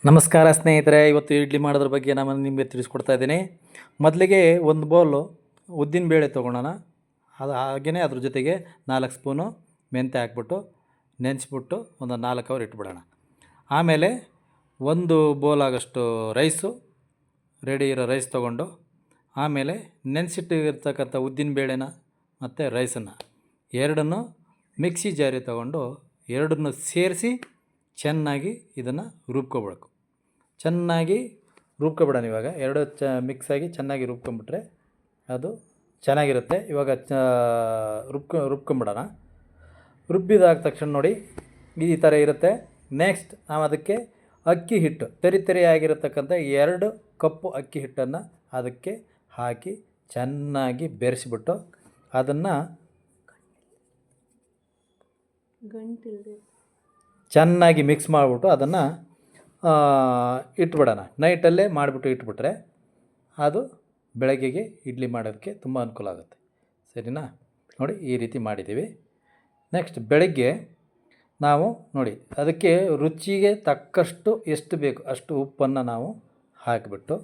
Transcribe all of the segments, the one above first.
ನಮಸ್ಕಾರ ಸ್ನೇಹಿತರೆ, ಇವತ್ತು ಇಡ್ಲಿ ಮಾಡೋದ್ರ ಬಗ್ಗೆ ನಾನು ನಿಮಗೆ ತಿಳಿಸ್ಕೊಡ್ತಾ ಇದ್ದೀನಿ. ಮೊದಲಿಗೆ ಒಂದು ಬೌಲು ಉದ್ದಿನಬೇಳೆ ತೊಗೊಳ್ಳೋಣ. ಅದು ಹಾಗೆಯೇ ಅದ್ರ ಜೊತೆಗೆ 4 ಸ್ಪೂನು ಮೆಂತ್ಯ ಹಾಕ್ಬಿಟ್ಟು ನೆನೆಸ್ಬಿಟ್ಟು ಒಂದು 4 ಅವರ್ ಇಟ್ಬಿಡೋಣ. ಆಮೇಲೆ ಒಂದು ಬೌಲ್ ಆಗೋಷ್ಟು ರೈಸು, ರೆಡಿ ಇರೋ ರೈಸ್ ತೊಗೊಂಡು, ಆಮೇಲೆ ನೆನೆಸಿಟ್ಟಿರ್ತಕ್ಕಂಥ ಉದ್ದಿನಬೇಳೆನ ಮತ್ತು ರೈಸನ್ನು ಎರಡನ್ನೂ ಮಿಕ್ಸಿ ಜಾರಿಗೆ ತೊಗೊಂಡು ಎರಡನ್ನೂ ಸೇರಿಸಿ ಚೆನ್ನಾಗಿ ಇದನ್ನು ರುಬ್ಕೊಬೇಕು. ಚೆನ್ನಾಗಿ ರುಬ್ಕೊಬಿಡೋಣ. ಇವಾಗ ಎರಡು ಮಿಕ್ಸಾಗಿ ಚೆನ್ನಾಗಿ ರುಬ್ಕೊಂಬಿಟ್ರೆ ಅದು ಚೆನ್ನಾಗಿರುತ್ತೆ. ಇವಾಗ ರುಬ್ಕೊಂಬಿಡೋಣ. ರುಬ್ಬಿದಾದ ತಕ್ಷಣ ನೋಡಿ ಈ ಥರ ಇರುತ್ತೆ. ನೆಕ್ಸ್ಟ್ ನಾವು ಅದಕ್ಕೆ ಅಕ್ಕಿ ಹಿಟ್ಟು, ತರಿಯಾಗಿರತಕ್ಕಂಥ 2 ಕಪ್ಪು ಅಕ್ಕಿ ಹಿಟ್ಟನ್ನು ಅದಕ್ಕೆ ಹಾಕಿ ಚೆನ್ನಾಗಿ ಬೆರೆಸಿಬಿಟ್ಟು ಅದನ್ನು ಚೆನ್ನಾಗಿ ಮಿಕ್ಸ್ ಮಾಡಿಬಿಟ್ಟು ಅದನ್ನು ಇಟ್ಬಿಡೋಣ. ನೈಟಲ್ಲೇ ಮಾಡಿಬಿಟ್ಟು ಇಟ್ಬಿಟ್ರೆ ಅದು ಬೆಳಗ್ಗೆಗೆ ಇಡ್ಲಿ ಮಾಡೋದಕ್ಕೆ ತುಂಬ ಅನುಕೂಲ ಆಗುತ್ತೆ. ಸರಿನಾ? ನೋಡಿ ಈ ರೀತಿ ಮಾಡಿದ್ದೀವಿ. ನೆಕ್ಸ್ಟ್ ಬೆಳಗ್ಗೆ ನಾವು ನೋಡಿ ಅದಕ್ಕೆ ರುಚಿಗೆ ತಕ್ಕಷ್ಟು ಎಷ್ಟು ಬೇಕು ಅಷ್ಟು ಉಪ್ಪನ್ನು ನಾವು ಹಾಕಿಬಿಟ್ಟು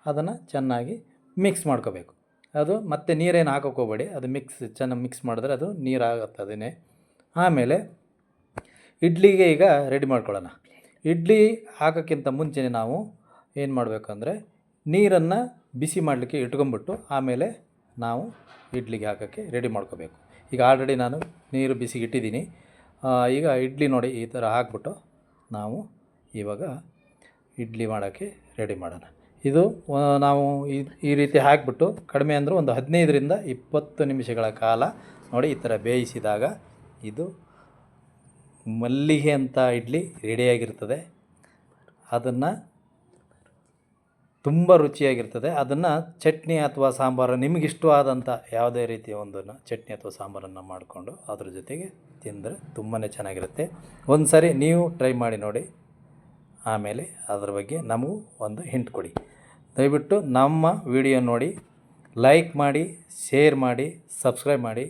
ಅದನ್ನು ಚೆನ್ನಾಗಿ ಮಿಕ್ಸ್ ಮಾಡ್ಕೋಬೇಕು. ಅದು ಮತ್ತೆ ನೀರೇನು ಹಾಕೋಕೆ ಹೋಗಬೇಡಿ. ಅದು ಚೆನ್ನಾಗಿ ಮಿಕ್ಸ್ ಮಾಡಿದ್ರೆ ಅದು ನೀರಾಗುತ್ತೆ ಅದನ್ನೇ. ಆಮೇಲೆ ಇಡ್ಲಿಗೆ ಈಗ ರೆಡಿ ಮಾಡ್ಕೊಳ್ಳೋಣ. ಇಡ್ಲಿ ಹಾಕೋಕ್ಕಿಂತ ಮುಂಚೆನೇ ನಾವು ಏನು ಮಾಡಬೇಕಂದ್ರೆ ನೀರನ್ನು ಬಿಸಿ ಮಾಡಲಿಕ್ಕೆ ಇಟ್ಕೊಂಬಿಟ್ಟು ಆಮೇಲೆ ನಾವು ಇಡ್ಲಿಗೆ ಹಾಕೋಕ್ಕೆ ರೆಡಿ ಮಾಡ್ಕೋಬೇಕು. ಈಗ ಆಲ್ರೆಡಿ ನಾನು ನೀರು ಬಿಸಿಗೆ ಇಟ್ಟಿದ್ದೀನಿ. ಈಗ ಇಡ್ಲಿ ನೋಡಿ ಈ ಥರ ಹಾಕ್ಬಿಟ್ಟು ನಾವು ಇವಾಗ ಇಡ್ಲಿ ಮಾಡೋಕ್ಕೆ ರೆಡಿ ಮಾಡೋಣ. ಇದು ನಾವು ಈ ರೀತಿ ಹಾಕಿಬಿಟ್ಟು ಕಡಿಮೆ ಅಂದರೂ ಒಂದು 15ರಿಂದ 20 ನಿಮಿಷಗಳ ಕಾಲ ನೋಡಿ ಈ ಥರ ಬೇಯಿಸಿದಾಗ ಇದು ಮಲ್ಲಿಗೆ ಅಂತ ಇಡ್ಲಿ ರೆಡಿಯಾಗಿರ್ತದೆ. ಅದನ್ನು ತುಂಬ ರುಚಿಯಾಗಿರ್ತದೆ. ಅದನ್ನು ಚಟ್ನಿ ಅಥವಾ ಸಾಂಬಾರು ನಿಮಗಿಷ್ಟವಾದಂಥ ಯಾವುದೇ ರೀತಿಯ ಒಂದನ್ನು ಚಟ್ನಿ ಅಥವಾ ಸಾಂಬಾರನ್ನು ಮಾಡಿಕೊಂಡು ಅದ್ರ ಜೊತೆಗೆ ತಿಂದರೆ ತುಂಬಾ ಚೆನ್ನಾಗಿರುತ್ತೆ. ಒಂದು ಸಾರಿ ನೀವು ಟ್ರೈ ಮಾಡಿ ನೋಡಿ. ಆಮೇಲೆ ಅದ್ರ ಬಗ್ಗೆ ನಮಗೂ ಒಂದು ಹಿಂಟ್ ಕೊಡಿ. ದಯವಿಟ್ಟು ನಮ್ಮ ವಿಡಿಯೋ ನೋಡಿ, ಲೈಕ್ ಮಾಡಿ, ಶೇರ್ ಮಾಡಿ, ಸಬ್ಸ್ಕ್ರೈಬ್ ಮಾಡಿ.